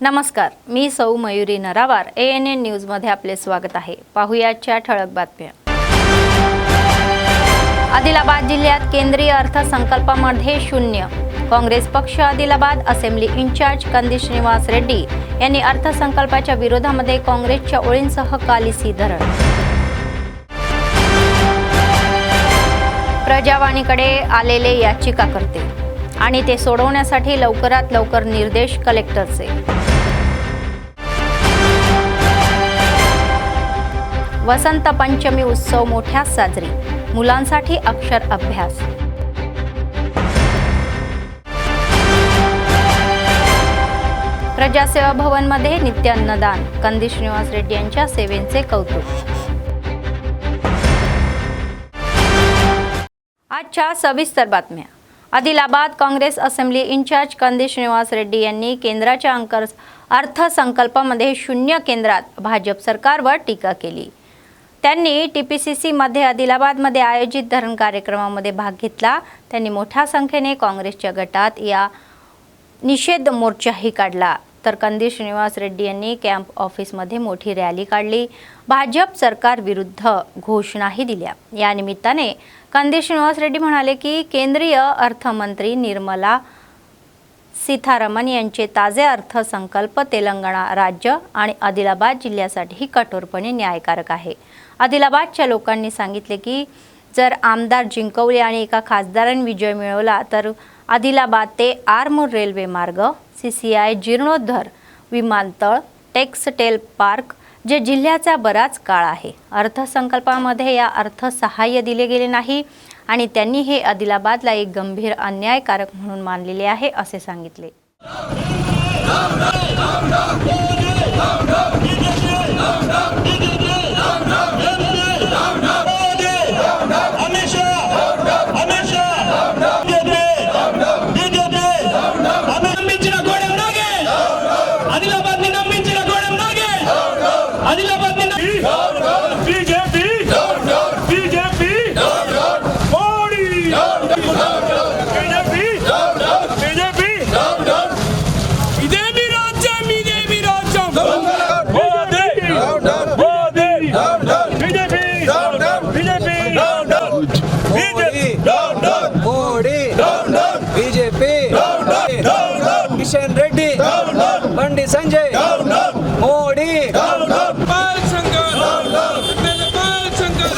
नमस्कार, मी सौ Mayuri नरावार। ANN news मध्ये आपले स्वागत आहे। पाहुयाच्या ठळक बातम्या। आदिलाबाद जिल्ह्यात केंद्रीय अर्थसंकल्पामध्ये शून्य। काँग्रेस पक्ष आदिलाबाद असेंब्ली इंचार्ज कंदी श्रीनिवास रेड्डी यांनी अर्थसंकल्पाच्या विरोधामध्ये काँग्रेसच्या ओळींसह कालिसी धरण। प्रजावाणीकडे आलेले याचिकाकर्ते आणि ते सोडवण्यासाठी लवकरात लवकर निर्देश कलेक्टरचे। वसंत पंचमी उत्सव मोठ्या साजरी, मुलांसाठी अक्षर अभ्यास। प्रजासेवा भवन मध्ये नित्य अन्नदान, कंदी श्रीनिवास रेड्डी यांच्या सेवेचे कौतुक। आजच्या सविस्तर बातम्या। आदिलाबाद काँग्रेस असेंब्ली इंचार्ज कंदी श्रीनिवास रेड्डी यांनी केंद्राच्या अर्थसंकल्पामध्ये शून्य केंद्रात भाजप सरकारवर टीका केली। त्यांनी TPCC मध्ये आदिलाबादमध्ये आयोजित धरण कार्यक्रमामध्ये भाग घेतला। त्यांनी मोठ्या संख्येने काँग्रेसच्या गटात या निषेध मोर्चाही काढला। तर कंदी श्रीनिवास रेड्डी यांनी कॅम्प ऑफिसमध्ये मोठी रॅली काढली। भाजप सरकार विरुद्ध घोषणाही दिल्या। या निमित्ताने कंदी श्रीनिवास रेड्डी म्हणाले की केंद्रीय अर्थमंत्री निर्मला सीतारामन यांचे ताजे अर्थसंकल्प तेलंगणा राज्य आणि आदिलाबाद जिल्ह्यासाठी कठोरपणे न्यायकारक आहे। आदिलाबादच्या लोकांनी सांगितले की जर आमदार जिंकवले आणि एका खासदाराने विजय मिळवला तर आदिलाबाद ते आरमूर रेल्वे मार्ग, CCI जीर्णोद्धार, विमानतळ, टेक्सटाईल पार्क जे जिल्ह्याचा बराच काळ आहे। अर्थसंकल्पामध्ये या अर्थसहाय्य दिले गेले नाही आणि त्यांनी हे आदिलाबादला एक गंभीर अन्यायकारक म्हणून मानलेले आहे असे सांगितले। किशन रेड्डी, बंडी संजय, मोदी, पाल शंकर, पाल शंकर,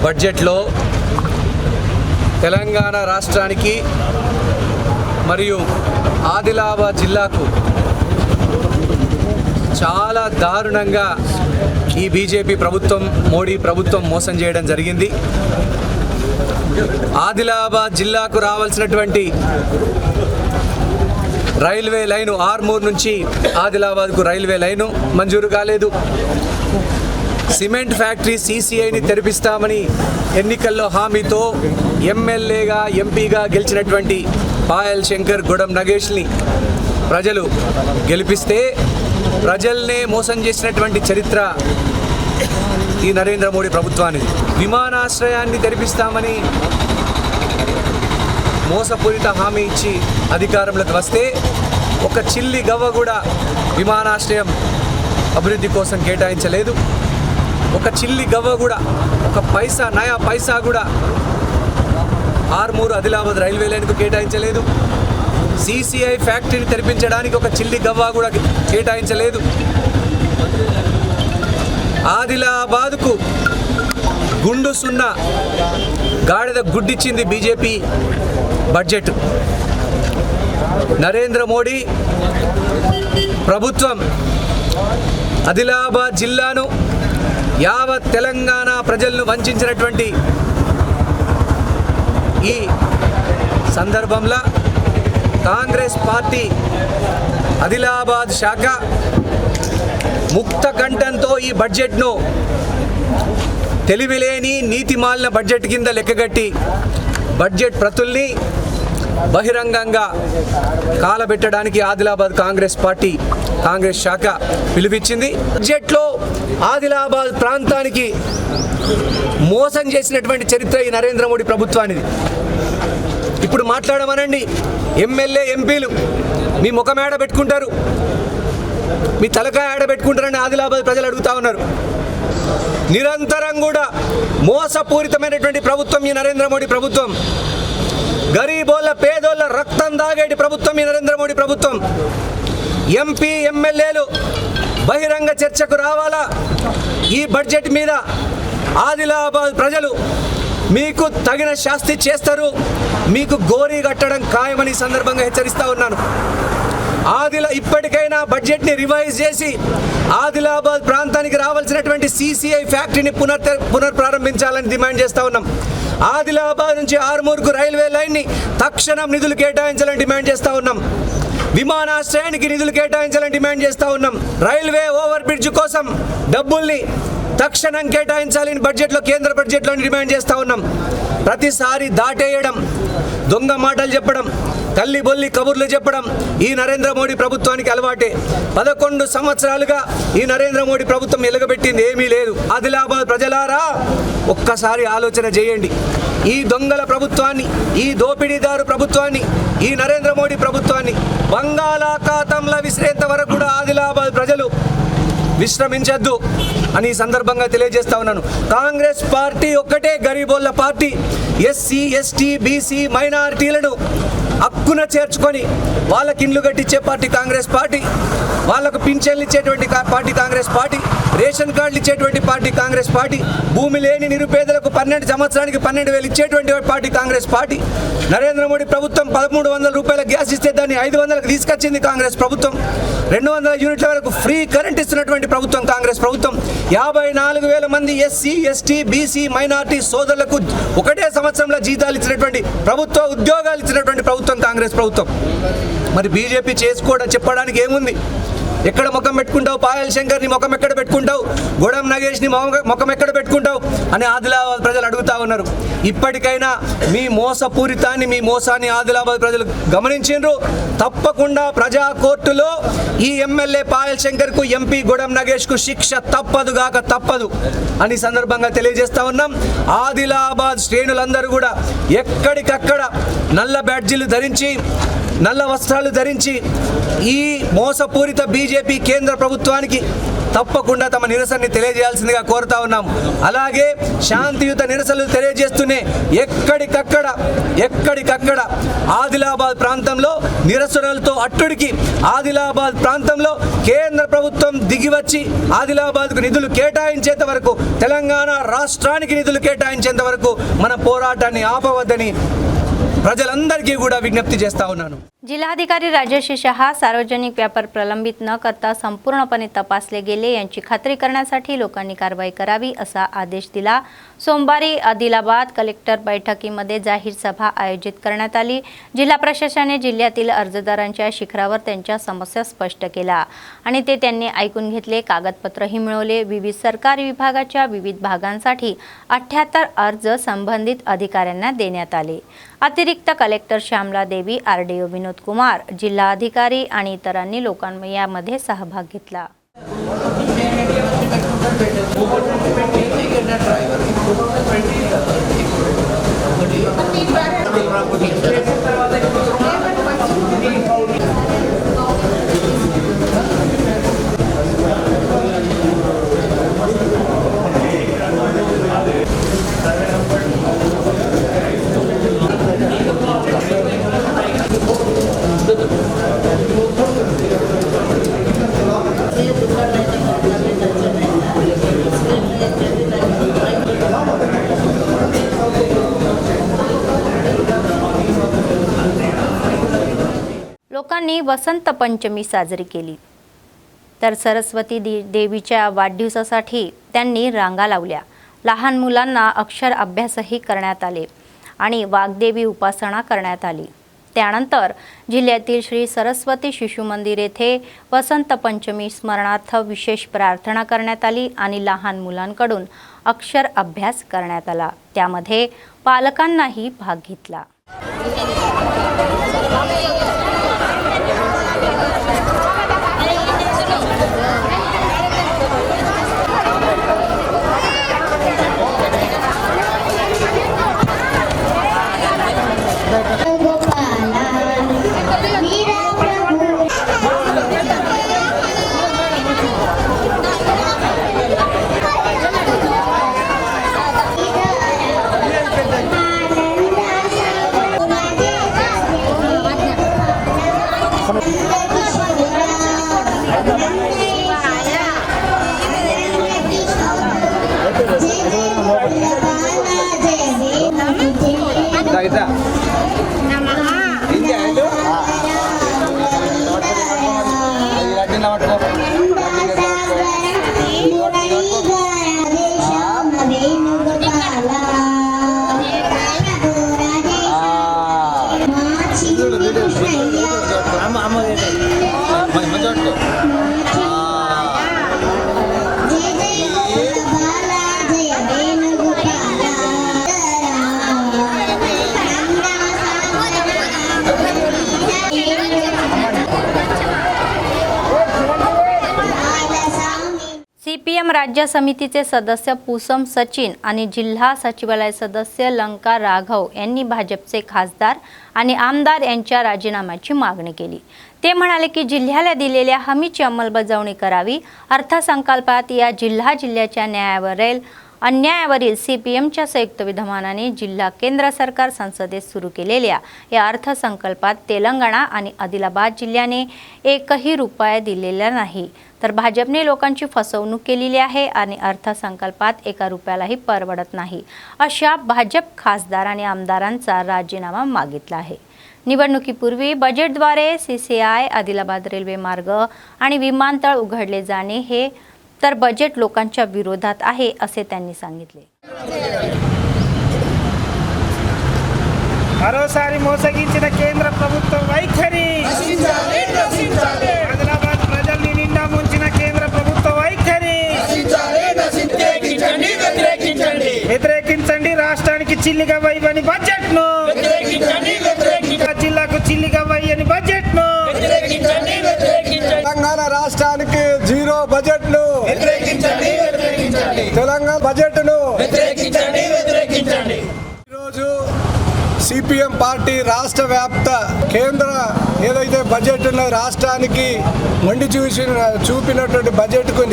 బడ్జెట్లో తెలంగాణ రాష్ట్రానికి మరియు ఆదిలాబాద్ జిల్లాకు చాలా దారుణంగా ఈ బీజేపీ ప్రభుత్వం, మోడీ ప్రభుత్వం మోసం చేయడం జరిగింది। ఆదిలాబాద్ జిల్లాకు రావాల్సినటువంటి రైల్వే లైను ఆర్మూర్ నుంచి ఆదిలాబాద్కు రైల్వే లైను మంజూరు కాలేదు। సిమెంట్ ఫ్యాక్టరీ CCIని తెరిపిస్తామని ఎన్నికల్లో హామీతో ఎమ్మెల్యేగా ఎంపీగా గెలిచినటువంటి పాయల్ శంకర్, గొడం నగేష్ని ప్రజలు గెలిపిస్తే ప్రజల్నే మోసం చేసినటువంటి చరిత్ర ఈ నరేంద్ర మోడీ ప్రభుత్వానికి। విమానాశ్రయాన్ని తెరిపిస్తామని మోసపూరిత హామీ ఇచ్చి అధికారంలోకి వస్తే ఒక చిల్లి గవ్వ కూడా విమానాశ్రయం అభివృద్ధి కోసం కేటాయించలేదు। ఒక చిల్లి గవ్వ కూడా, ఒక పైసా, నయా పైసా కూడా ఆర్మూర్ ఆదిలాబాద్ రైల్వే లైన్కు కేటాయించలేదు। CCI ఫ్యాక్టరీని తెరిపించడానికి ఒక చిల్లి గవ్వ కూడా కేటాయించలేదు। ఆదిలాబాద్కు గుండు సున్నా గాడిద గుడ్డిచ్చింది బీజేపీ బడ్జెట్। నరేంద్ర మోడీ ప్రభుత్వం ఆదిలాబాద్ జిల్లాను యావత్ తెలంగాణ ప్రజలను వంచినటువంటి ఈ సందర్భంలో కాంగ్రెస్ పార్టీ ఆదిలాబాద్ శాఖ ముక్త కంఠంతో ఈ బడ్జెట్ను తెలివిలేని నీతిమాలిన బడ్జెట్ కింద లెక్కగట్టి బడ్జెట్ ప్రతుల్ని బహిరంగంగా కాలబెట్టడానికి ఆదిలాబాద్ కాంగ్రెస్ పార్టీ కాంగ్రెస్ శాఖ పిలుపిచ్చింది. బడ్జెట్లో ఆదిలాబాద్ ప్రాంతానికి మోసం చేసినటువంటి చరిత్ర ఈ నరేంద్ర మోడీ ప్రభుత్వానిది. ఇప్పుడు మాట్లాడమనండి, ఎమ్మెల్యే ఎంపీలు మీ ముఖం ఏడ పెట్టుకుంటారు, మీ తలకాయ ఏడ పెట్టుకుంటారని ఆదిలాబాద్ ప్రజలు అడుగుతా ఉన్నారు. నిరంతరం కూడా మోసపూరితమైనటువంటి ప్రభుత్వం ఈ నరేంద్ర మోడీ ప్రభుత్వం. గరీబోళ్ళ పేదోళ్ళ రక్తం దాగేటి ప్రభుత్వం ఈ నరేంద్ర మోడీ ప్రభుత్వం. ఎంపీ ఎమ్మెల్యేలు బహిరంగ చర్చకు రావాలా. ఈ బడ్జెట్ మీద ఆదిలాబాద్ ప్రజలు మీకు తగిన శాస్తి చేస్తారు, మీకు గోరీ కట్టడం ఖాయమని సందర్భంగా హెచ్చరిస్తా ఉన్నాను. ఇప్పటికైనా బడ్జెట్ని రివైజ్ చేసి ఆదిలాబాద్ ప్రాంతానికి రావాల్సినటువంటి CCI ఫ్యాక్టరీని పునర్ప్రారంభించాలని డిమాండ్ చేస్తూ ఉన్నాం. ఆదిలాబాద్ నుంచి ఆర్మూర్కు రైల్వే లైన్ని తక్షణం నిధులు కేటాయించాలని డిమాండ్ చేస్తూ ఉన్నాం. విమానాశ్రయానికి నిధులు కేటాయించాలని డిమాండ్ చేస్తూ ఉన్నాం. రైల్వే ఓవర్ బ్రిడ్జ్ కోసం డబ్బుల్ని తక్షణం కేటాయించాలని బడ్జెట్లో, కేంద్ర బడ్జెట్లో డిమాండ్ చేస్తూ ఉన్నాం. ప్రతిసారి దాటేయడం, దొంగ మాటలు చెప్పడం, తల్లి బొల్లి కబుర్లు చెప్పడం ఈ నరేంద్ర మోడీ ప్రభుత్వానికి అలవాటే. 11 సంవత్సరాలుగా ఈ నరేంద్ర మోడీ ప్రభుత్వం ఎలుగబెట్టింది ఏమీ లేదు. ఆదిలాబాద్ ప్రజలారా ఒక్కసారి ఆలోచన చేయండి. ఈ దొంగల ప్రభుత్వాన్ని, ఈ దోపిడీదారు ప్రభుత్వాన్ని, ఈ నరేంద్ర మోడీ ప్రభుత్వాన్ని బంగాళాఖాతంలో విసిరేంత వరకు కూడా ఆదిలాబాద్ ప్రజలు విశ్రమించద్దు అని ఈ సందర్భంగా తెలియజేస్తా ఉన్నాను. కాంగ్రెస్ పార్టీ ఒక్కటే గరీబోళ్ళ పార్టీ. SC, ST, BC మైనారిటీలను హక్కున చేర్చుకొని వాళ్ళకి ఇండ్లు కట్టించే పార్టీ కాంగ్రెస్ పార్టీ, వాళ్ళకు పింఛన్లు ఇచ్చేటువంటి పార్టీ కాంగ్రెస్ పార్టీ, రేషన్ కార్డులు ఇచ్చేటువంటి పార్టీ కాంగ్రెస్ పార్టీ, భూమి లేని నిరుపేదలకు 12 సంవత్సరానికి 12,000 ఇచ్చేటువంటి పార్టీ కాంగ్రెస్ పార్టీ. నరేంద్ర మోడీ ప్రభుత్వం 1300 రూపాయల గ్యాస్ ఇస్తే దాన్ని 500కు తీసుకొచ్చింది కాంగ్రెస్ ప్రభుత్వం. 200 యూనిట్ల వరకు ఫ్రీ కరెంట్ ఇస్తున్నటువంటి ప్రభుత్వం కాంగ్రెస్ ప్రభుత్వం. 54,000 మంది SC, ST, BC మైనారిటీ సోదరులకు ఒకటే సంవత్సరంలో జీతాలు ఇచ్చినటువంటి ప్రభుత్వ ఉద్యోగాలు ఇచ్చినటువంటి ప్రభుత్వం కాంగ్రెస్ ప్రభుత్వం. మరి బీజేపీ చేసుకోవడం చెప్పడానికి ఏముంది? ఎక్కడ ముఖం పెట్టుకుంటావు? పాయల్ శంకర్ని ముఖం ఎక్కడ పెట్టుకుంటావు? గొడం నగేష్ని ముఖం ఎక్కడ పెట్టుకుంటావు అని ఆదిలాబాద్ ప్రజలు అడుగుతా ఉన్నారు. ఇప్పటికైనా మీ మోసపూరితాన్ని, మీ మోసాన్ని ఆదిలాబాద్ ప్రజలు గమనించారు. తప్పకుండా ప్రజా కోర్టులో ఈ ఎమ్మెల్యే పాయల్ శంకర్కు, ఎంపీ గొడం నగేష్కు శిక్ష తప్పదుగాక తప్పదు అని సందర్భంగా తెలియజేస్తా ఉన్నాం. ఆదిలాబాద్ శ్రేణులందరూ కూడా ఎక్కడికక్కడ నల్ల బ్యాడ్జీలు ధరించి, నల్ల వస్త్రాలు ధరించి ఈ మోసపూరిత బీజేపీ కేంద్ర ప్రభుత్వానికి తప్పకుండా తమ నిరసనని తెలియజేయాల్సిందిగా కోరుతా ఉన్నాం. అలాగే శాంతియుత నిరసనలు తెలియజేస్తూనే ఎక్కడికక్కడ ఆదిలాబాద్ ప్రాంతంలో నిరసనలతో అట్టుడికి ఆదిలాబాద్ ప్రాంతంలో కేంద్ర ప్రభుత్వం దిగివచ్చి ఆదిలాబాద్కు నిధులు కేటాయించేంత వరకు, తెలంగాణ రాష్ట్రానికి నిధులు కేటాయించేంత వరకు మన పోరాటాన్ని आपवद्दनी प्रजलंदरिकी కూడా विज्ञप्ति చేస్తా ఉన్నాను. जिल्हाधिकारी राजेश शहा सार्वजनिक व्यापार प्रलंबित न करता संपूर्णपणे तपासले गेले यांची खात्री करण्यासाठी लोकांनी कारवाई करावी असा आदेश दिला. सोमवारी आदिलाबाद कलेक्टर बैठकीमध्ये जाहीर सभा आयोजित करण्यात आली. जिल्हा प्रशासनाने जिल्ह्यातील अर्जदारांच्या शिखरावर त्यांच्या समस्या स्पष्ट केल्या आणि ते त्यांनी ऐकून घेतले. कागदपत्रही मिळवले. विविध सरकारी विभागाच्या विविध भागांसाठी 78 अर्ज संबंधित अधिकाऱ्यांना देण्यात आले. अतिरिक्त कलेक्टर श्यामला देवी, RDO विनोद कुमार, जिल्हा अधिकारी आणि इतरांनी लोकांनी यामध्ये सहभाग घेतला. लोकांनी वसंत पंचमी साजरी केली. तर सरस्वती देवीच्या वाढदिवसासाठी त्यांनी रांगा लावल्या. लहान मुलांना अक्षर अभ्यासही करण्यात आले आणि वाग्देवी उपासना करण्यात आली. त्यानंतर जिल्ह्यातील श्री सरस्वती शिशु मंदिर येथे वसंत पंचमी स्मरणार्थ विशेष प्रार्थना करण्यात आली आणि लहान मुलांकडून अक्षर अभ्यास करण्यात आला. त्यामध्ये पालकांनाही भाग घेतला. CPM राज्य समितीचे सदस्य पुसम सचिन आणि जिल्हा सचिवालय सदस्य लंका राघव यांनी भाजपचे खासदार आणि आमदार यांच्या राजीनाम्याची मागणी केली. ते म्हणाले की जिल्ह्याला दिलेल्या हमीची अंमलबजावणी करावी. अर्थसंकल्पात या जिल्ह्याच्या अन्यायावरील CPMच्या संयुक्त विद्यमानाने जिल्हा केंद्र सरकार संसदेत सुरू केलेल्या या अर्थसंकल्पात तेलंगणा आणि आदिलाबाद जिल्ह्याने एकही रुपया दिलेला नाही, तर भाजपने लोकांची फसवणूक केलेली आहे आणि अर्थसंकल्पात एका रुपयालाही परवडत नाही, अशा भाजप खासदार आणि आमदारांचा राजीनामा मागितला आहे. निवडणुकीपूर्वी बजेटद्वारे CCI, आदिलाबाद रेल्वे मार्ग आणि विमानतळ उघडले जाणे हे तर बजेट लोकांच्या विरोधात आहे, असे त्यांनी सांगितले. మరోసారి మోసగించిన కేంద్ర ప్రభుత్వ వైఖరి ఆదిలాబాద్ ప్రజల్ని నిండా ముంచిన కేంద్ర ప్రభుత్వ వైఖరి వ్యతిరేకించండి. రాష్ట్రానికి చిల్లిగా వైవని బడ్జెట్ ను జిల్లాకు చిల్లిగా వైయని బడ్జెట్ ను తెలంగాణ రాష్ట్రానికి జీరో బడ్జెట్ ను తెలంగాణ బడ్జెట్ ను ఈరోజు CPM పార్టీ రాష్ట్ర వ్యాప్త కేంద్ర ఏదైతే బడ్జెట్ ఉన్న రాష్ట్రానికి మొండి చూపినటువంటి బడ్జెట్కు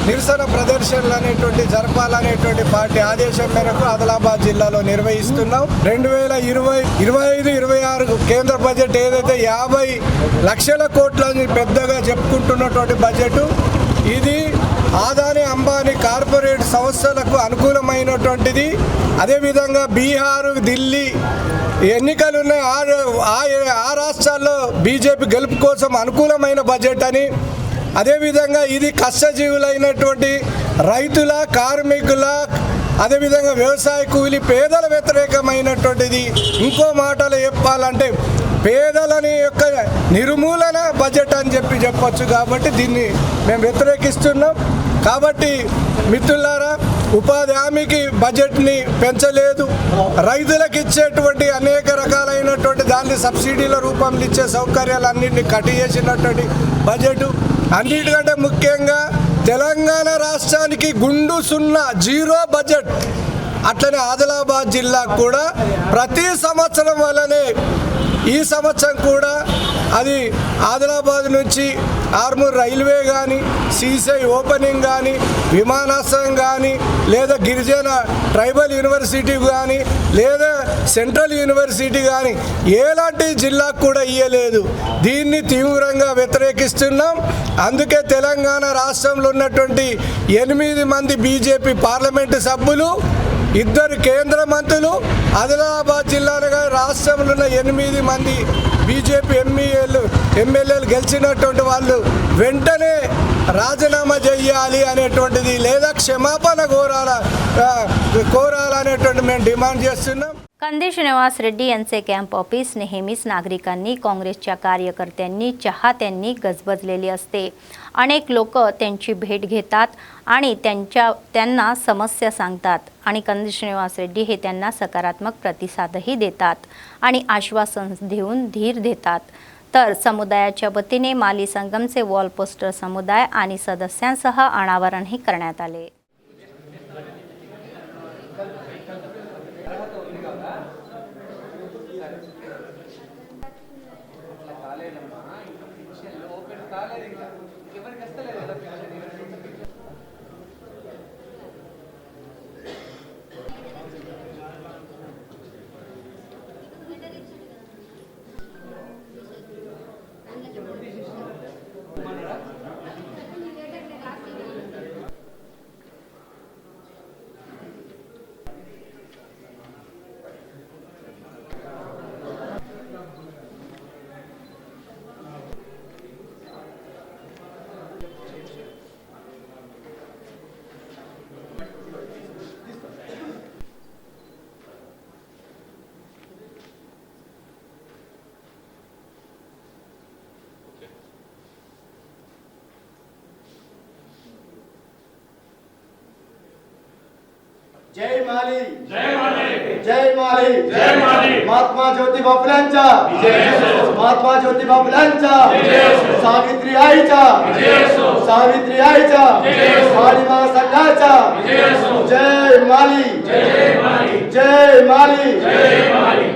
నిరసన ప్రదర్శనలు అనేటువంటి జరపాలనేటువంటి పార్టీ ఆదేశం మేరకు ఆదిలాబాద్ జిల్లాలో నిర్వహిస్తున్నాం. 2025-26 కేంద్ర బడ్జెట్ ఏదైతే 50 లక్షల కోట్లని పెద్దగా చెప్పుకుంటున్నటువంటి బడ్జెట్ ఇది ఆదాని అంబానీ కార్పొరేట్ సంస్థలకు అనుకూలమైనటువంటిది. అదేవిధంగా బీహార్, ఢిల్లీ ఎన్నికలు ఉన్నాయి. ఆ రాష్ట్రాల్లో బీజేపీ గెలుపు కోసం అనుకూలమైన బడ్జెట్ అని, అదేవిధంగా ఇది కష్టజీవులైనటువంటి రైతుల, కార్మికుల, అదేవిధంగా వ్యవసాయ కూలి పేదల వ్యతిరేకమైనటువంటిది. ఇంకో మాటలు చెప్పాలంటే పేదలని యొక్క నిర్మూలన బడ్జెట్ అని చెప్పొచ్చు. కాబట్టి దీన్ని మేము వ్యతిరేకిస్తున్నాం. కాబట్టి మిత్రులారా, ఉపాధి హామీకి బడ్జెట్ని పెంచలేదు, రైతులకు ఇచ్చేటువంటి అనేక రకాలైనటువంటి దాన్ని సబ్సిడీల రూపంలో ఇచ్చే సౌకర్యాలన్నింటినీ కట్ చేసినటువంటి బడ్జెట్. అన్నిటికంటే ముఖ్యంగా తెలంగాణ రాష్ట్రానికి గుండు సున్నా జీరో బడ్జెట్. అట్లనే ఆదిలాబాద్ జిల్లాకు కూడా ప్రతి సంవత్సరం వల్లనే ఈ సంవత్సరం కూడా అది ఆదిలాబాద్ నుంచి ఆర్మూర్ రైల్వే కానీ, CCI ఓపెనింగ్ కానీ, విమానాశ్రయం కానీ, లేదా గిరిజన ట్రైబల్ యూనివర్సిటీ కానీ, లేదా సెంట్రల్ యూనివర్సిటీ కానీ ఎలాంటి జిల్లాకు కూడా ఇయ్యలేదు. దీన్ని తీవ్రంగా వ్యతిరేకిస్తున్నాం. అందుకే తెలంగాణ రాష్ట్రంలో ఉన్నటువంటి 8 మంది బీజేపీ పార్లమెంటు సభ్యులు, 2 కేంద్ర మంత్రులు, ఆదిలాబాద్ జిల్లాలో రాష్ట్రంలో ఉన్న 8 మంది బీజేపీ ఎమ్మెల్యేలు గెలిచినటువంటి వాళ్ళు వెంటనే రాజీనామా చేయాలి అనేటువంటిది లేదా క్షమాపణ కోరాలనేటువంటి మేము डिमांड చేస్తున్నాం. कंदी श्रीनिवास रेड्डी यांचे कॅम्प ऑफिस नेहमीच नागरिकांनी काँग्रेसच्या कार्यकर्त्यांनी चाहत्यांनी गजबजलेली असते. अनेक लोक त्यांची भेट घेतात आणि त्यांना समस्या सांगतात आणि कंदी श्रीनिवास रेड्डी हे त्यांना सकारात्मक प्रतिसादही देतात आणि आश्वासन देऊन धीर देतात. तर समुदायाच्या वतीने माली संगमचे वॉल पोस्टर समुदाय आणि सदस्यांसह अनावरणही करण्यात आले. जय माली जय माली जय माली जय माली महात्मा ज्योतिबा फुलेंचा महात्मा ज्योतिबा फुलेंचा सावित्री आईचा माली महासंघाचा जय माली जय माली जय माली जय माली.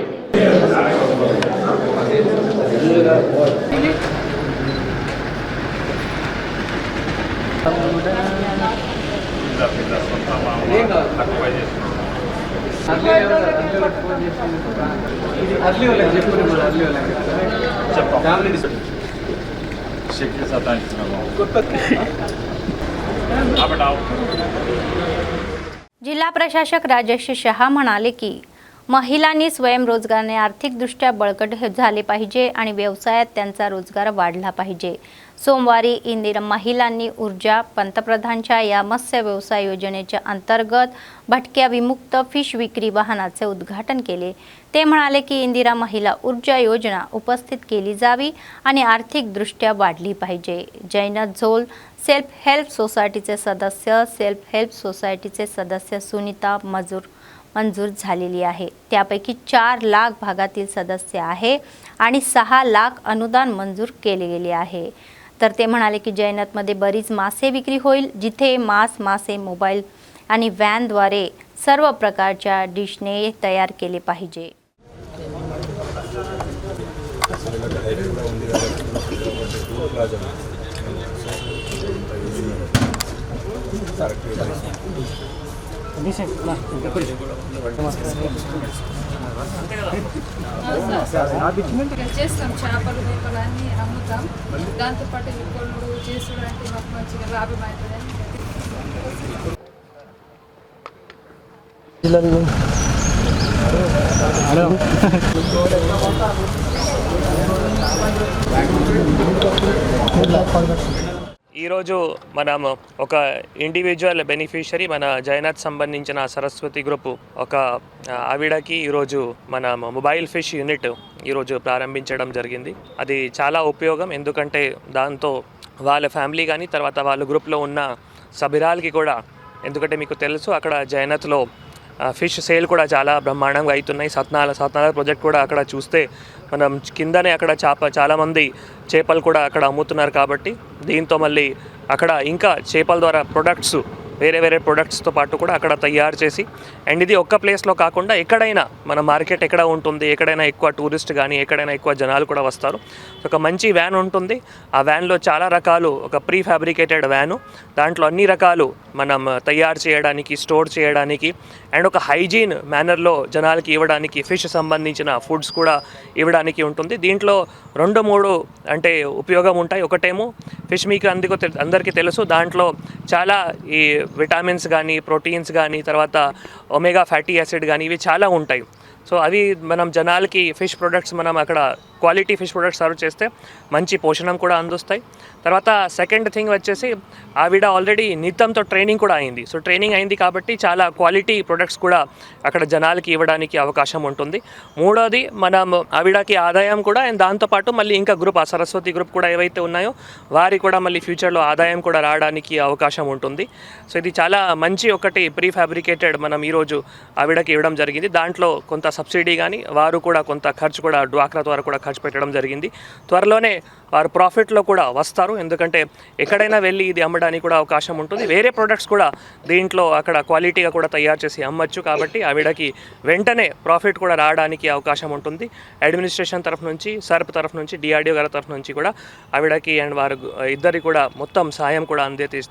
जिल्हा प्रशासक राजेश शहा म्हणाले की महिलांनी स्वयंरोजगाराने आर्थिकदृष्ट्या बळकट झाले पाहिजे आणि व्यवसायात त्यांचा रोजगार वाढला पाहिजे. सोमवारी इंदिरा महिलांनी ऊर्जा पंतप्रधानांच्या या मत्स्य व्यवसाय योजनेच्या अंतर्गत भटक्या विमुक्त फिश विक्री वाहनाचे उद्घाटन केले. ते म्हणाले की इंदिरा महिला ऊर्जा योजना उपस्थित केली जावी आणि आर्थिकदृष्ट्या वाढली पाहिजे. जैनत झोल सेल्फ हेल्प सोसायटीचे सदस्य सुनीता मंजूर झालेली आहे. त्यापैकी 4 लाख भागातील सदस्य आहे आणि 6 लाख अनुदान मंजूर केले गेले आहे. तर ते म्हणाले की जैनतमध्ये बरीच मासे विक्री होईल, जिथे मासे मोबाईल आणि व्हॅनद्वारे सर्व प्रकारच्या डिशने तयार केले पाहिजे. చేస్తాం చేపలు గొప్పలు అన్నీ అమ్ముతాం. దాంతోపాటు కొనుగోలు చేసుకోవడానికి మాకు మంచిగా లాభం అవుతుందని ఈరోజు మనం ఒక ఇండివిజువల్ బెనిఫిషరీ మన జైనత్ సంబంధించిన సరస్వతి గ్రూప్ ఒక ఆవిడకి ఈరోజు మన మొబైల్ ఫిష్ యూనిట్ ఈరోజు ప్రారంభించడం జరిగింది. అది చాలా ఉపయోగం, ఎందుకంటే దాంతో వాళ్ళ ఫ్యామిలీ కానీ తర్వాత వాళ్ళ గ్రూప్లో ఉన్న సభ్యురాలకి కూడా, ఎందుకంటే మీకు తెలుసు అక్కడ జైనత్లో ఫిష్ సేల్ కూడా చాలా బ్రహ్మాండంగా అవుతున్నాయి. సత్నాల ప్రాజెక్ట్ కూడా అక్కడ చూస్తే మనం కిందనే అక్కడ చాలామంది చేపలు కూడా అక్కడ అమ్ముతున్నారు. కాబట్టి దీంతో మళ్ళీ అక్కడ ఇంకా చేపల ద్వారా ప్రొడక్ట్స్ వేరే ప్రొడక్ట్స్తో పాటు కూడా అక్కడ తయారు చేసి, అండ్ ఇది ఒక్క ప్లేస్లో కాకుండా ఎక్కడైనా మన మార్కెట్ ఎక్కడ ఉంటుంది, ఎక్కడైనా ఎక్కువ టూరిస్ట్ కానీ ఎక్కడైనా ఎక్కువ జనాలు కూడా వస్తారు. ఒక మంచి వ్యాన్ ఉంటుంది. ఆ వ్యాన్లో చాలా రకాలు, ఒక ప్రీ ఫ్యాబ్రికేటెడ్ వ్యాను, దాంట్లో అన్ని రకాలు మనం తయారు చేయడానికి, స్టోర్ చేయడానికి అండ్ ఒక హైజీన్ మేనర్లో జనాలకి ఇవ్వడానికి, ఫిష్ సంబంధించిన ఫుడ్స్ కూడా ఇవ్వడానికి ఉంటుంది. దీంట్లో 2-3 అంటే ఉపయోగం ఉంటాయి. ఒకటేమో ఫిష్ మీకు అందరికీ తెలుసు, దాంట్లో చాలా ఈ విటమిన్స్ కానీ, ప్రోటీన్స్ కానీ, తర్వాత ఒమేగా ఫ్యాటీ యాసిడ్ కానీ ఇవి చాలా ఉంటాయి. సో అవి మనం జనాలకి ఫిష్ ప్రొడక్ట్స్ మనం అక్కడ క్వాలిటీ ఫిష్ ప్రొడక్ట్స్ సర్వ్ చేస్తే మంచి పోషణం కూడా అందుస్తాయి. తర్వాత సెకండ్ థింగ్ వచ్చేసి ఆవిడ ఆల్రెడీ నితంతో ట్రైనింగ్ కూడా అయింది. సో ట్రైనింగ్ అయింది కాబట్టి చాలా క్వాలిటీ ప్రొడక్ట్స్ కూడా అక్కడ జనాలకి ఇవ్వడానికి అవకాశం ఉంటుంది. మూడోది మనం ఆవిడకి ఆదాయం కూడా, అండ్ దాంతోపాటు మళ్ళీ ఇంకా గ్రూప్, ఆ సరస్వతి గ్రూప్ కూడా ఏవైతే ఉన్నాయో వారి కూడా మళ్ళీ ఫ్యూచర్లో ఆదాయం కూడా రావడానికి అవకాశం ఉంటుంది. సో ఇది చాలా మంచి ఒకటి ప్రీ ఫ్యాబ్రికేటెడ్ మనం ఈరోజు ఆవిడకి ఇవ్వడం జరిగింది. దాంట్లో కొంత సబ్సిడీ కానీ వారు కూడా కొంత ఖర్చు కూడా డ్వాక్రా ద్వారా కూడా ఖర్చు పెట్టడం జరిగింది. త్వరలోనే వారు ప్రాఫిట్లో కూడా వస్తారు, ఎందుకంటే ఎక్కడైనా వెళ్ళి ఇది అమ్మడానికి కూడా అవకాశం ఉంటుంది. వేరే ప్రొడక్ట్స్ కూడా దీంట్లో అక్కడ క్వాలిటీగా కూడా తయారు చేసి అమ్మచ్చు. కాబట్టి ఆవిడకి వెంటనే ప్రాఫిట్ కూడా రావడానికి అవకాశం ఉంటుంది. అడ్మినిస్ట్రేషన్ తరఫు నుంచి, సర్ప్ తరఫు నుంచి, డిఆర్డిఓ గారి తరఫు నుంచి కూడా ఆవిడకి అండ్ వారు ఇద్దరికి కూడా మొత్తం సాయం కూడా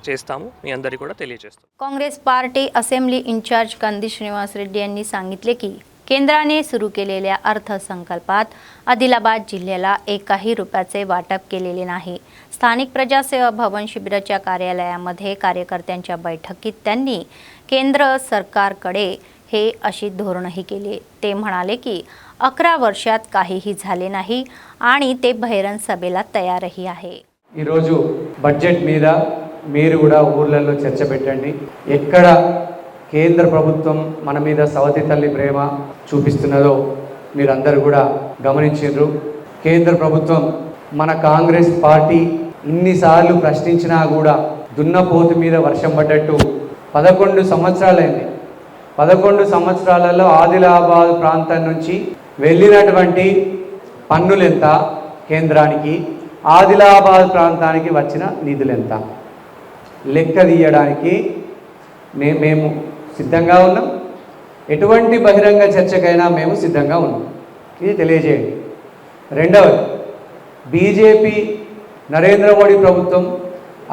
చేస్తాము, మీ అందరికీ కూడా తెలియజేస్తాం. काँग्रेस पार्टी असेंब्ली इंचार्ज कंदी श्रीनिवास रेड्डी यांनी सांगितले की केंद्राने सुरू केलेल्या अर्थसंकल्पात आदिलाबाद जिल्ह्याला एकाही रुपयाचे वाटप केलेले नाही. स्थानिक प्रजासेवा भवन शिबिराच्या कार्यालयामध्ये कार्यकर्त्यांच्या बैठकीत त्यांनी केंद्र सरकारकडे हे अशी धोरणही केली. ते म्हणाले की 11 वर्षात काहीही झाले नाही आणि ते बहिरंग सभेला तयारही आहे. ఈరోజు బడ్జెట్ మీద మీరు కూడా ఊర్లలో చర్చ పెట్టండి. ఎక్కడ కేంద్ర ప్రభుత్వం మన మీద సవతి తల్లి ప్రేమ చూపిస్తున్నదో మీరందరూ కూడా గమనించారు. కేంద్ర ప్రభుత్వం మన కాంగ్రెస్ పార్టీ ఇన్నిసార్లు ప్రశ్నించినా కూడా దున్నపోతు మీద వర్షం పడ్డట్టు 11 సంవత్సరాలైంది. 11 సంవత్సరాలలో ఆదిలాబాద్ ప్రాంతం నుంచి వెళ్ళినటువంటి పన్నులు ఎంత కేంద్రానికి, ఆదిలాబాద్ ప్రాంతానికి వచ్చిన నిధులు ఎంత లెక్క తీయడానికి మేము సిద్ధంగా ఉన్నాం. ఎటువంటి బహిరంగ చర్చకైనా మేము సిద్ధంగా ఉన్నాం. ఇది తెలియజేయండి. రెండవది, బీజేపీ నరేంద్ర మోడీ ప్రభుత్వం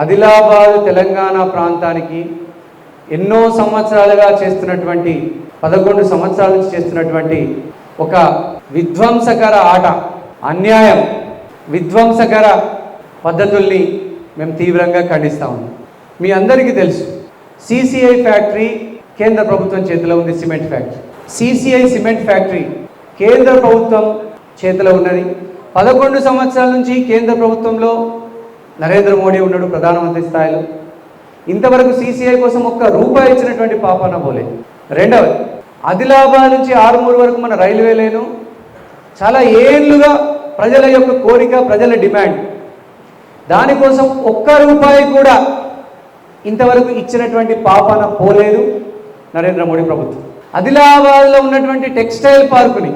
ఆదిలాబాద్ తెలంగాణ ప్రాంతానికి ఎన్నో సంవత్సరాలుగా చేస్తున్నటువంటి 11 సంవత్సరాల నుంచి చేస్తున్నటువంటి ఒక విధ్వంసకర ఆట, అన్యాయం, విధ్వంసకర పద్ధతుల్ని మేము తీవ్రంగా ఖండిస్తూ ఉన్నాం. మీ అందరికీ తెలుసు, సిసిఐ ఫ్యాక్టరీ కేంద్ర ప్రభుత్వం చేతిలో ఉంది. Cement factory, CCI cement factory కేంద్ర ప్రభుత్వం చేతిలో ఉన్నది. 11 సంవత్సరాల నుంచి కేంద్ర ప్రభుత్వంలో నరేంద్ర మోడీ ఉన్నాడు ప్రధానమంత్రి స్థాయిలో. ఇంతవరకు సిసిఐ కోసం ఒక్క రూపాయి ఇచ్చినటువంటి పాపాన పోలేదు. రెండవది, ఆదిలాబాద్ నుంచి ఆరుమూరు వరకు మన రైల్వే లైను చాలా ఏళ్ళుగా ప్రజల యొక్క కోరిక, ప్రజల డిమాండ్. దానికోసం ఒక్క రూపాయి కూడా ఇంతవరకు ఇచ్చినటువంటి పాపాన పోలేదు నరేంద్ర మోడీ ప్రభుత్వం. ఆదిలాబాద్లో ఉన్నటువంటి టెక్స్టైల్ పార్కుని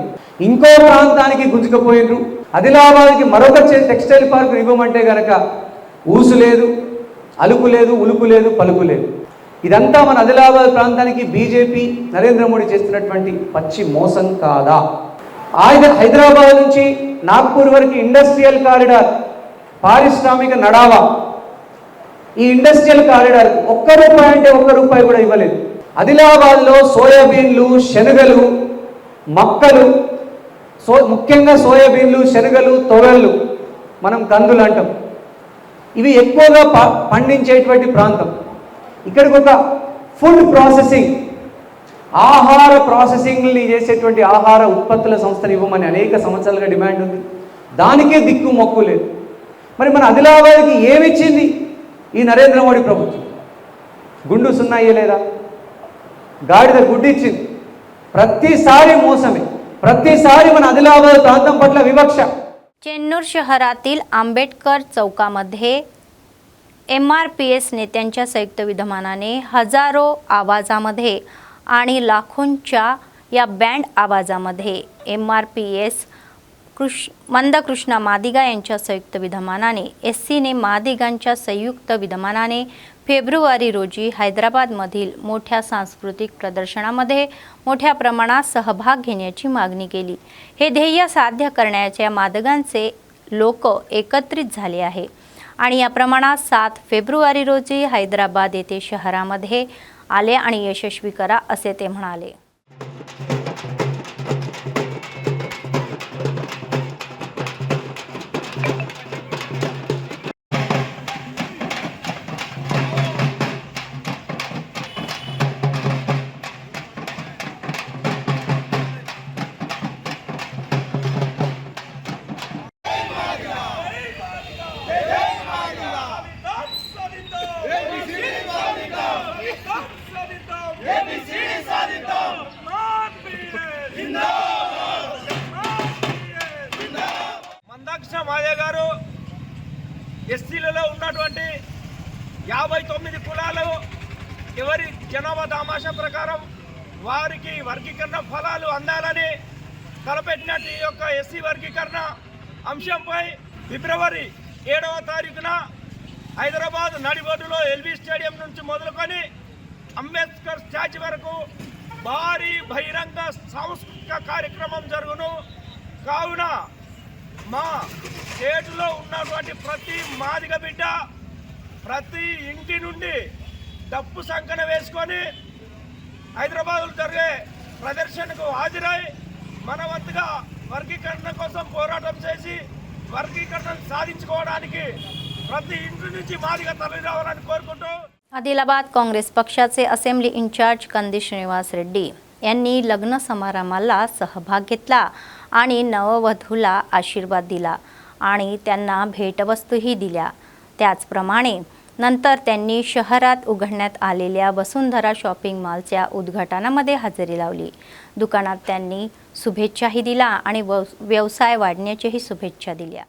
ఇంకో ప్రాంతానికి గుంజుకుపోయినరు. ఆదిలాబాద్కి మరొక టెక్స్టైల్ పార్కుని ఇవ్వమంటే కనుక ఊసు లేదు, అలుపు లేదు, ఉలుపు లేదు, పలుపు లేదు. ఇదంతా మన ఆదిలాబాద్ ప్రాంతానికి బీజేపీ నరేంద్ర మోడీ చేస్తున్నటువంటి పచ్చి మోసం కాదా? హైదరాబాద్ నుంచి నాగ్పూర్ వరకు ఇండస్ట్రియల్ కారిడార్, పారిశ్రామిక నడావా, ఈ ఇండస్ట్రియల్ కారిడార్ ఒక్క రూపాయి అంటే ఒక్క రూపాయి కూడా ఇవ్వలేదు. ఆదిలాబాద్లో సోయాబీన్లు, శనగలు, మక్కలు, ముఖ్యంగా సోయాబీన్లు, శనగలు, తొగళ్ళు, మనం కందులు అంటాం, ఇవి ఎక్కువగా పండించేటువంటి ప్రాంతం. ఇక్కడికి ఒక ఫుడ్ ప్రాసెసింగ్, ఆహార ప్రాసెసింగ్ని చేసేటువంటి ఆహార ఉత్పత్తుల సంస్థను ఇవ్వమని అనేక సంవత్సరాలుగా డిమాండ్ ఉంది. దానికే దిక్కు మొక్కు లేదు. మరి మన ఆదిలాబాద్కి ఏమిచ్చింది ఈ నరేంద్ర మోడీ ప్రభుత్వం? గుండు సున్నా ఇయ్యలేదా? గాడిద గుడ్డు ఇచ్చింది. ప్రతిసారి మోసమే, ప్రతిసారి మన ఆదిలాబాద్ ప్రాంతం పట్ల వివక్ష. चेन्नूर शहरातील आंबेडकर चौकामध्ये MRPS नेत्यांच्या संयुक्त विद्यमानाने हजारो आवाजामध्ये आणि लाखोंच्या या बँड आवाजामध्ये MRPS मंदकृष्णा मादिगा यांच्या संयुक्त विद्यमानाने SCने मादिगांच्या संयुक्त विद्यमानाने फेब्रुवारी रोजी हैदराबादमधील मोठ्या सांस्कृतिक प्रदर्शनामध्ये मोठ्या प्रमाणात सहभाग घेण्याची मागणी केली. हे ध्येय साध्य करण्याच्या मादिगांचे लोक एकत्रित झाले आहे आणि या प्रमाणात 7 फेब्रुवारी रोजी हैदराबाद येथे शहरामध्ये आले आणि यशस्वी करा असे ते म्हणाले. ఎస్సీలలో ఉన్నటువంటి 59 కులాలు ఎవరి జనాభా దామాషా ప్రకారం వారికి వర్గీకరణ ఫలాలు అందాలని తలపెట్టినట్టు ఈ యొక్క ఎస్సీ వర్గీకరణ అంశంపై ఫిబ్రవరి 7వ తారీఖున హైదరాబాద్ నడిబొడ్డులో ఎల్బీ స్టేడియం నుంచి మొదలుకొని అంబేద్కర్ స్టాచ్యూ వరకు భారీ బహిరంగ సాంస్కృతిక కార్యక్రమం జరుగును. కావున మా స్టేటులో ఉన్నటువంటి ప్రతి మాదిగ బిడ్డ ప్రతి ఇంటి నుండి డప్పు సంకన వేసుకొని హైదరాబాద్లో జరిగే ప్రదర్శనకు హాజరై మన వంతుగా వర్గీకరణ కోసం పోరాటం చేసి వర్గీకరణను సాధించుకోవడానికి ప్రతి ఇంటి నుంచి మాదిగా తరలి రావాలని కోరుకుంటూ आदिलाबाद काँग्रेस पक्षाचे असेंब्ली इंचार्ज कंदी श्रीनिवास रेड्डी यांनी लग्न समारंभाला सहभाग घेतला आणि नववधूला आशीर्वाद दिला आणि त्यांना भेटवस्तूही दिल्या. त्याचप्रमाणे नंतर त्यांनी शहरात उघडण्यात आलेल्या वसुंधरा शॉपिंग मॉलच्या उद्घाटनामध्ये हजेरी लावली. दुकानात त्यांनी शुभेच्छाही दिल्या आणि व्यवसाय वाढण्याचीही शुभेच्छा दिल्या.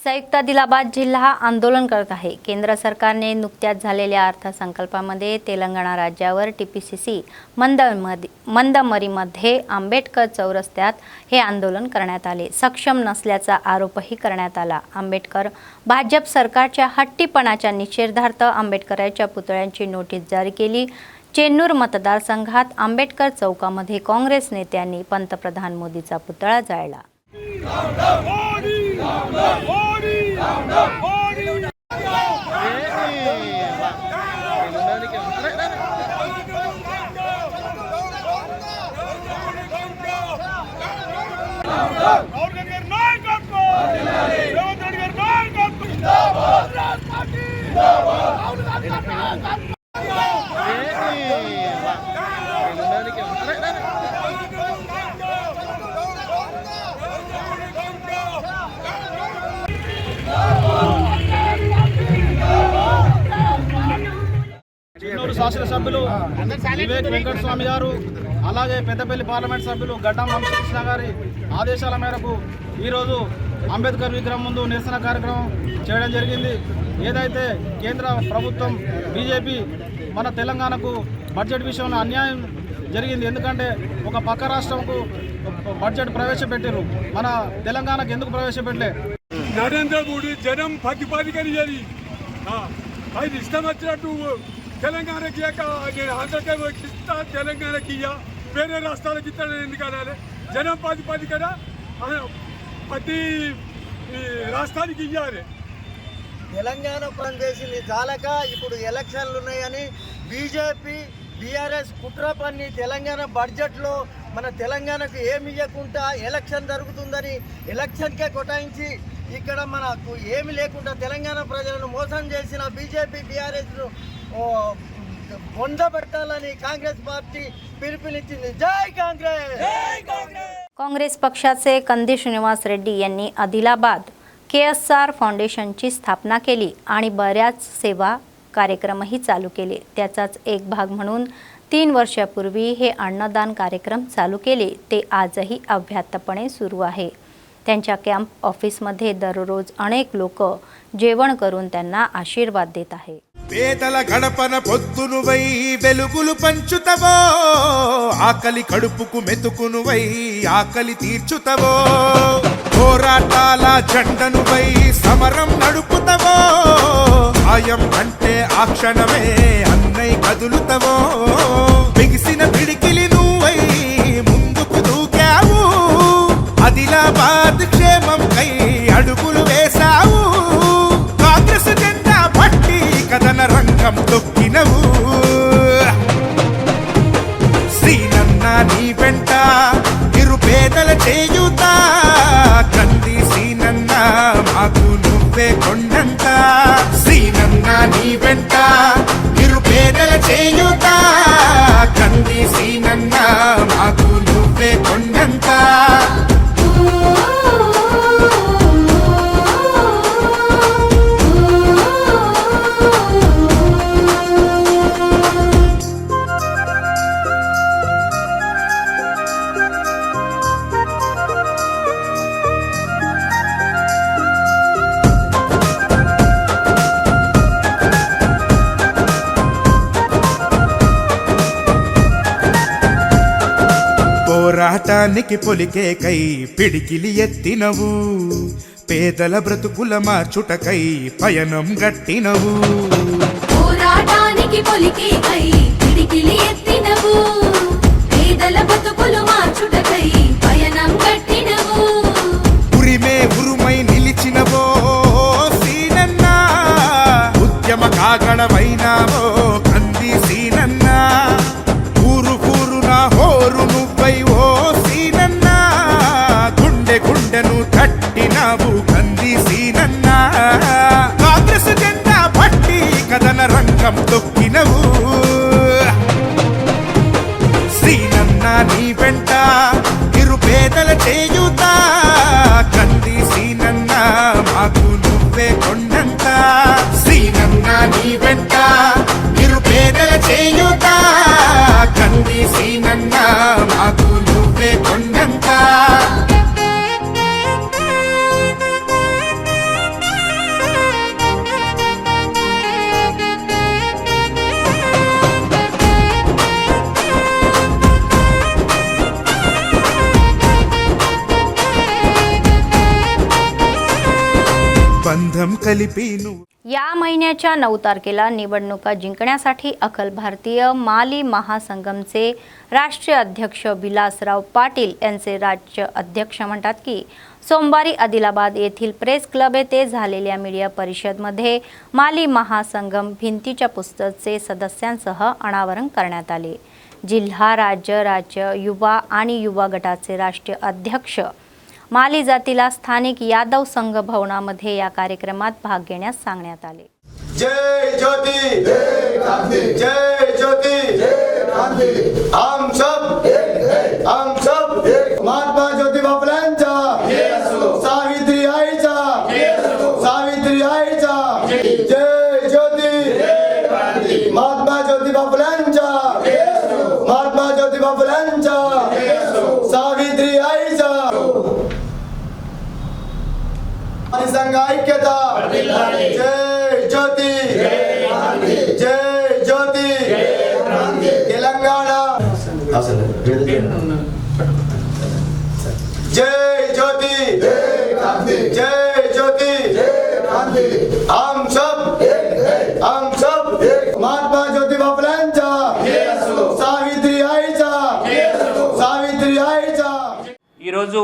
संयुक्त आदिलाबाद जिल्हा आंदोलन करत आहे. केंद्र सरकारने नुकत्याच झालेल्या अर्थसंकल्पामध्ये तेलंगणा राज्यावर टीपीसीसी मंदमरीमध्ये आंबेडकर चौरस्त्यात हे आंदोलन करण्यात आले. सक्षम नसल्याचा आरोपही करण्यात आला. आंबेडकर भाजप सरकारच्या हट्टीपणाच्या निषेधार्थ आंबेडकरांच्या पुतळ्यांची नोटीस जारी केली. चेन्नूर मतदारसंघात आंबेडकर चौकामध्ये काँग्रेस नेत्यांनी पंतप्रधान मोदीचा पुतळा जाळला. जिंदाबाद శాసనసభ్యులు వివేక్ వెంకటస్వామి గారు, అలాగే పెద్దపల్లి పార్లమెంట్ సభ్యులు గడ్డం వంశకృష్ణ గారి ఆదేశాల మేరకు ఈరోజు అంబేద్కర్ విగ్రహం ముందు నిరసన కార్యక్రమం చేయడం జరిగింది. ఏదైతే కేంద్ర ప్రభుత్వం బీజేపీ మన తెలంగాణకు బడ్జెట్ విషయంలో అన్యాయం జరిగింది. ఎందుకంటే ఒక పక్క రాష్ట్రంకు బడ్జెట్ ప్రవేశపెట్టారు, మన తెలంగాణకు ఎందుకు ప్రవేశపెట్టలే? నరేంద్ర మోడీ జనం ప్రతిపాదికని ఆయన ఇష్టం వచ్చినట్టు తెలంగాణకి నేను ఆంధ్రప్రదేశ్ ఇస్తా, తెలంగాణకి ఇయ్యా, వేరే రాష్ట్రాలకు ఇస్తాను ఎందుకు అనాలి? జనం ప్రాతిపదికన ప్రతి రాష్ట్రానికి ఇవ్వాలి. తెలంగాణ పనిచేసింది చాలక ఇప్పుడు ఎలక్షన్లు ఉన్నాయని బీజేపీ బీఆర్ఎస్ కుట్ర పన్ని తెలంగాణ బడ్జెట్లో మన తెలంగాణకు ఏమి ఇవ్వకుండా ఎలక్షన్ జరుగుతుందని ఎలక్షన్కే కొటాయించి ఇక్కడ మనకు ఏమి లేకుండా తెలంగాణ ప్రజలను మోసం చేసిన బీజేపీ బీఆర్ఎస్ను బొందబెట్టాలని కాంగ్रेस पार्टी पिలుపునిచ్చింది. जय कांग्रेस. काँग्रेस पक्षाचे कंदी श्रीनिवास रेड्डी यांनी आदिलाबाद KSR फाउंडेशनची स्थापना केली आणि बऱ्याच सेवा कार्यक्रमही चालू केले. त्याचाच एक भाग म्हणून 3 वर्षापूर्वी हे अन्नदान कार्यक्रम चालू केले. ते आजही अव्याहतपणे सुरू आहे. त्यांच्या कॅम्प ऑफिसमध्ये दररोज अनेक लोक जेवण करून त्यांना आशीर्वाद देत आहे. పేదల గడపన పొద్దునువై వెలుగులు పంచుతవో, ఆకలి కడుపుకు మెతుకునువై ఆకలి తీర్చుతవో, పోరాటాల జెండనువై సమరం నడుపుతవో, సాయం అంటే ఆ క్షణమే అన్నై కదులుతవో, బిగిసిన పిడికిలి నువ్వై ముందుకు దూకావు, ఆదిలాబాద్ క్షేమం కై అడుగులు వేశావు, కాంగ్రెస్ జెండా పట్టి కథన రంగం తొక్కినవు, శ్రీనన్న నీ వెంట నిరుపేదల చేయుతా, కంది శ్రీనన్న మాకు నువ్వే కొండంత, శ్రీనన్న నీ వెంట నిరుపేదల చేయుతా, కంది శ్రీనన్న మాకు నువ్వే కొండంత. పోరాటానికి పొలికేకై పిడికిలి ఎత్తినవు, పేదల బ్రతుకుల మార్చుటకై పయనం గట్టినవు, పోరాటానికి పొలికేకై పిడికిలి ఎత్తినవు, పేదల బ్రతుకులు మార్చుటకై పయనం గట్టినవు, ఉరిమే ఉరుమై నిలిచినవో సీనన్న, ఉద్యమ కాగడవైనావో కంది సీనన్న, ఊరు ఊరున హోరు నువ్వై ఓ సీనన్న, గుండె గుండెను తట్టినావు కంది సీనన్న, కాంగ్రెస్ జెండా పట్టి కథన రంగం తొక్కినవు, శ్రీనన్న నీ వెంట నిరుపేదల చేయుతా, కంది శ్రీనన్న మాకు నువ్వే కొండంత, శ్రీనన్న నీ వెంట నిరుపేదల చేయుతా, కంది శ్రీనన్న మాకు నువ్వే కొండంత. बंधम कलिपी या महिन्याच्या 9 तारखेला निवडणुका जिंकण्यासाठी अखिल भारतीय माली महासंगमचे राष्ट्रीय अध्यक्ष विलासराव पाटील यांचे राज्य अध्यक्ष म्हणतात की सोमवारी आदिलाबाद येथील प्रेस क्लब येथे झालेल्या मीडिया परिषदेमध्ये माली महासंगम भिंतीच्या पुस्तकाचे सदस्यांसह अनावरण करण्यात आले. जिल्हा राज्य युवा आणि युवा गटाचे राष्ट्रीय अध्यक्ष माली जातीला स्थानिक यादव संघ भवनामध्ये या कार्यक्रमात भाग घेण्यास सांगण्यात आले. जय ज्योति जय क्रांति, जय ज्योति जय क्रांति, हम सब महात्मा ज्योतिबा फुलेंचा, सावित्री आईचा, जय ज्योति जय क्रांति, महात्मा ज्योतिबा फुले సంఘ ఐక్యత జై జ్యోతి జై జ్యోతి తెలంగాణ जय ज्योति जय ज्योति हम सब महात्मा ज्योतिबा फुलेंचा सावित्री आईचा ఈరోజు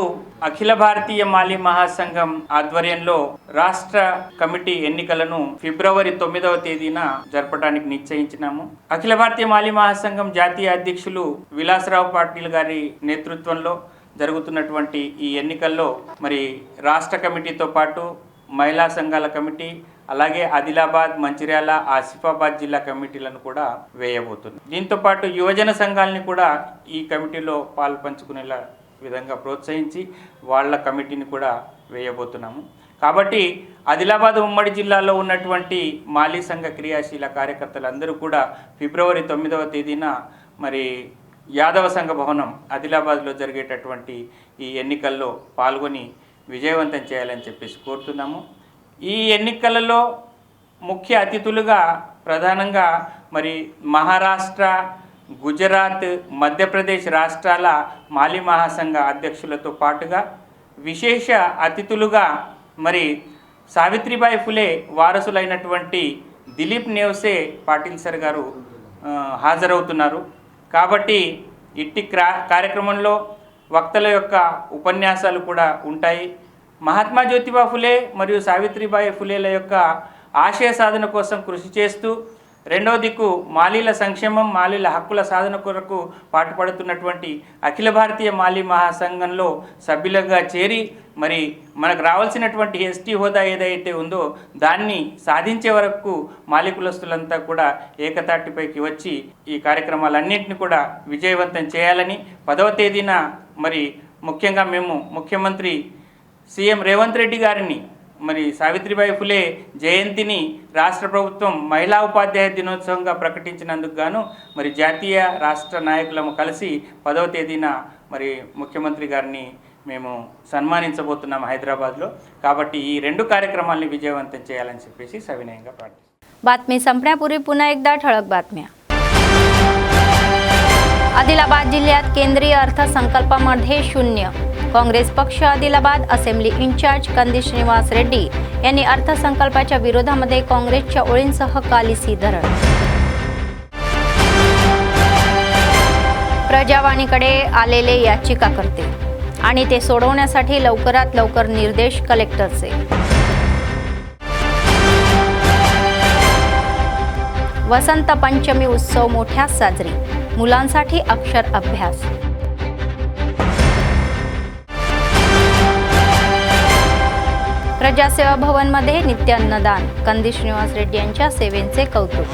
అఖిల భారతీయ మాలీ మహాసంఘం ఆధ్వర్యంలో రాష్ట్ర కమిటీ ఎన్నికలను ఫిబ్రవరి 9వ తేదీన జరపడానికి నిశ్చయించినాము. అఖిల భారతీయ మాలీ మహాసంఘం జాతీయ అధ్యక్షులు విలాసరావు పాటిల్ గారి నేతృత్వంలో జరుగుతున్నటువంటి ఈ ఎన్నికల్లో మరి రాష్ట్ర కమిటీతో పాటు మహిళా సంఘాల కమిటీ, అలాగే ఆదిలాబాద్, మంచిర్యాల, ఆసిఫాబాద్ జిల్లా కమిటీలను కూడా వేయబోతుంది. దీంతో పాటు యువజన సంఘాలని కూడా ఈ కమిటీలో పాలు పంచుకునేలా విధంగా ప్రోత్సహించి వాళ్ళ కమిటీని కూడా వేయబోతున్నాము. కాబట్టి ఆదిలాబాద్ ఉమ్మడి జిల్లాలో ఉన్నటువంటి మాలీ సంఘ క్రియాశీల కార్యకర్తలందరూ కూడా ఫిబ్రవరి 9వ తేదీన మరి యాదవ సంఘ భవనం ఆదిలాబాద్లో జరిగేటటువంటి ఈ ఎన్నికల్లో పాల్గొని విజయవంతం చేయాలని చెప్పేసి కోరుతున్నాము. ఈ ఎన్నికలలో ముఖ్య అతిథులుగా ప్రధానంగా మరి మహారాష్ట్ర, గుజరాత్, మధ్యప్రదేశ్ రాష్ట్రాల మాలీ మహాసంఘ అధ్యక్షులతో పాటుగా విశేష అతిథులుగా మరి సావిత్రిబాయి ఫులే వారసులైనటువంటి దిలీప్ నేవ్సే పాటిల్ సార్ గారు హాజరవుతున్నారు. కాబట్టి ఇట్టి కార్యక్రమంలో వక్తల యొక్క ఉపన్యాసాలు కూడా ఉంటాయి. మహాత్మా జ్యోతిబా ఫులే మరియు సావిత్రిబాయి ఫులేల యొక్క ఆశయ సాధన కోసం కృషి చేస్తూ, రెండవ దిక్కు మాలీల సంక్షేమం, మాలీల హక్కుల సాధన కొరకు పాటుపడుతున్నటువంటి అఖిల భారతీయ మాలీ మహాసంఘంలో సభ్యులుగా చేరి మరి మనకు రావాల్సినటువంటి ఎస్టీ హోదా ఏదైతే ఉందో దాన్ని సాధించే వరకు మాలీ కులస్తులంతా కూడా ఏకతాటిపైకి వచ్చి ఈ కార్యక్రమాలన్నింటినీ కూడా విజయవంతం చేయాలని 10వ తేదీన మరి ముఖ్యంగా మేము ముఖ్యమంత్రి సీఎం రేవంత్ రెడ్డి గారిని మరి సావిత్రిబాయి ఫులే జయంతిని రాష్ట్ర ప్రభుత్వం మహిళా ఉపాధ్యాయ దినోత్సవంగా ప్రకటించినందుకు గాను మరి జాతీయ రాష్ట్ర నాయకులము కలిసి 10వ తేదీన మరి ముఖ్యమంత్రి గారిని మేము సన్మానించబోతున్నాం హైదరాబాద్లో. కాబట్టి ఈ రెండు కార్యక్రమాల్ని విజయవంతం చేయాలని చెప్పేసి సవినయంగా ప్రార్థిస్తున్నాం. बातमी संपण्यापूर्वी पुन्हा एकदा ठळक बातम्या. आदिलाबाद जिल्ह्यात केंद्रीय अर्थसंकल्पामध्ये शून्य. काँग्रेस पक्ष आदिलाबाद असेंब्ली इंचार्ज कंदी श्रीनिवास रेड्डी यांनी अर्थसंकल्पाच्या विरोधामध्ये काँग्रेसच्या ओळींसह कालिसी धरण. प्रजावाणीकडे आलेले याचिकाकर्ते आणि ते सोडवण्यासाठी लवकरात लवकर निर्देश कलेक्टरचे. वसंत पंचमी उत्सव मोठ्या साजरी, मुलांसाठी अक्षर अभ्यास. प्रजासेवा भवनमध्ये नित्य अन्नदान, कंदी श्रीनिवास रेड्डी यांच्या सेवेचे कौतुक.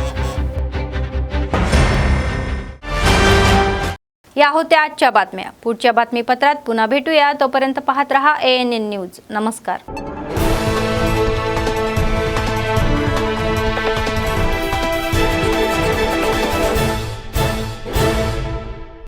या होत्या आजच्या बातम्या. पुढच्या बातमीपत्रात पुन्हा भेटूया. तोपर्यंत पाहत रहा ANN न्यूज. नमस्कार.